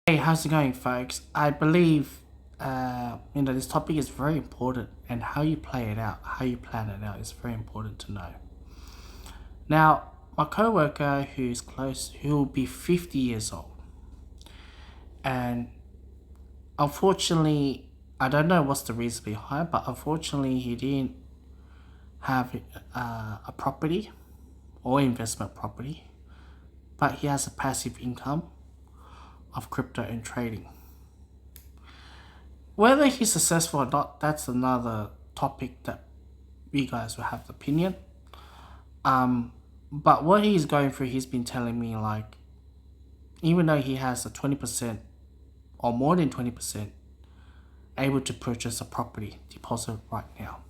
Hey, how's it going, folks? I believe this topic is very important, and how you play it out, how you plan it out, is very important to know. Now, my coworker who's close, who will be 50 years old, and unfortunately, I don't know what's the reason behind, but unfortunately, he didn't have a property or investment property, but he has a passive income of crypto and trading. Whether he's successful or not, that's another topic that you guys will have the opinion. But what he's going through, he's been telling me like, even though he has a 20% or more than 20% able to purchase a property deposit right now.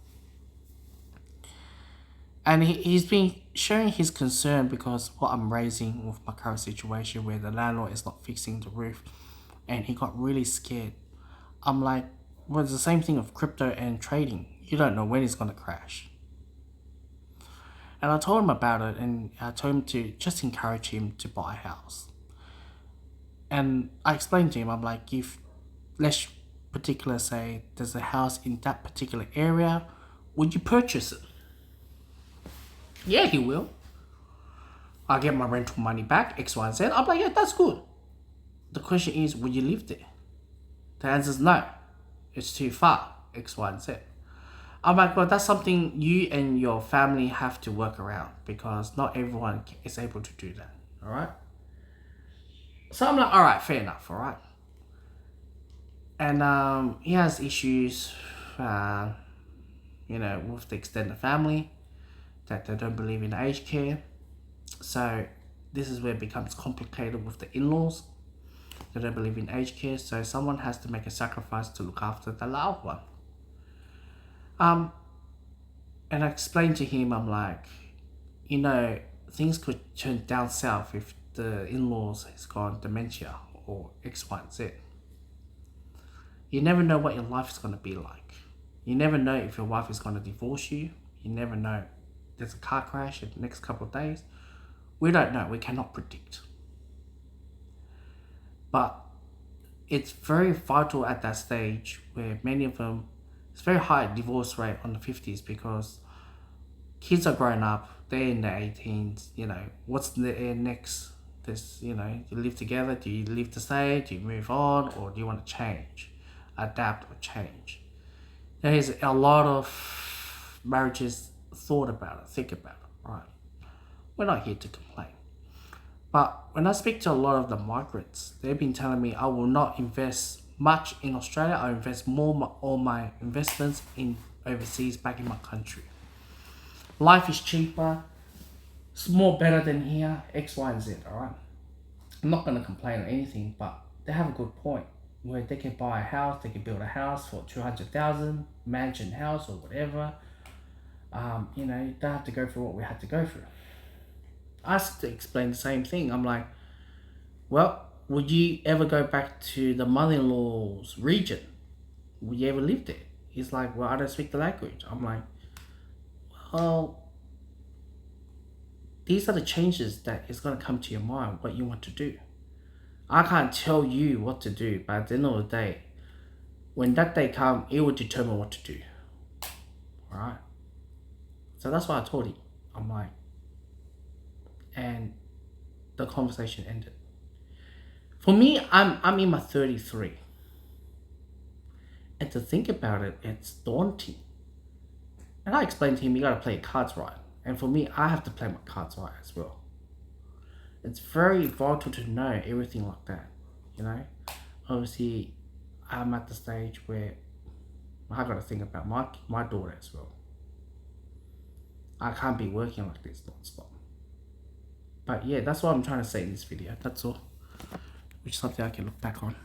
And he's been sharing his concern because what I'm raising with my current situation where the landlord is not fixing the roof, and he got really scared. I'm like, well, it's the same thing with crypto and trading. You don't know when it's going to crash. And I told him about it, and I told him to just encourage him to buy a house. And I explained to him, I'm like, if let's particular say there's a house in that particular area, would you purchase it? Yeah, he will. I'll get my rental money back, X, Y, and Z. I'm like, yeah, that's good. The question is, would you live there? The answer is no. It's too far, X, Y, and Z. I'm like, well, that's something you and your family have to work around because not everyone is able to do that. All right. So I'm like, all right, fair enough. All right. And he has issues, with the extended family that they don't believe in aged care. So this is where it becomes complicated with the in-laws. They don't believe in aged care, so someone has to make a sacrifice to look after the loved one. And I explained to him, I'm like, things could turn down south if the in-laws has gone dementia or X, Y, and Z. You never know what your life is going to be like. You never know if your wife is going to divorce you. You never know. There's a car crash in the next couple of days. We don't know. We cannot predict. But it's very vital at that stage where many of them, it's very high divorce rate on the 50s because kids are grown up, they're in their 18s, what's the next? You live together, do you live to stay, do you move on, or do you want to change, adapt or change? There's a lot of marriages think about it, right? We're not here to complain. But when I speak to a lot of the migrants, they've been telling me I will not invest much in Australia, I'll invest all my investments in overseas back in my country. Life is cheaper, it's more better than here, X, Y, and Z, alright? I'm not going to complain or anything, but they have a good point where they can buy a house, they can build a house for 200,000, mansion house or whatever. You don't have to go through what we had to go through. I asked to explain the same thing. I'm like, well, would you ever go back to the mother-in-law's region? Would you ever live there? He's like, well, I don't speak the language. I'm like, well, these are the changes that is going to come to your mind, what you want to do. I can't tell you what to do, but at the end of the day, when that day comes, it will determine what to do. Alright? So that's what I told him. I'm like, and the conversation ended. For me, I'm in my 33. And to think about it, it's daunting. And I explained to him, you gotta play your cards right. And for me, I have to play my cards right as well. It's very vital to know everything like that, Obviously, I'm at the stage where I gotta think about my daughter as well. I can't be working like this non-stop. But yeah, that's what I'm trying to say in this video. That's all. Which is something I can look back on.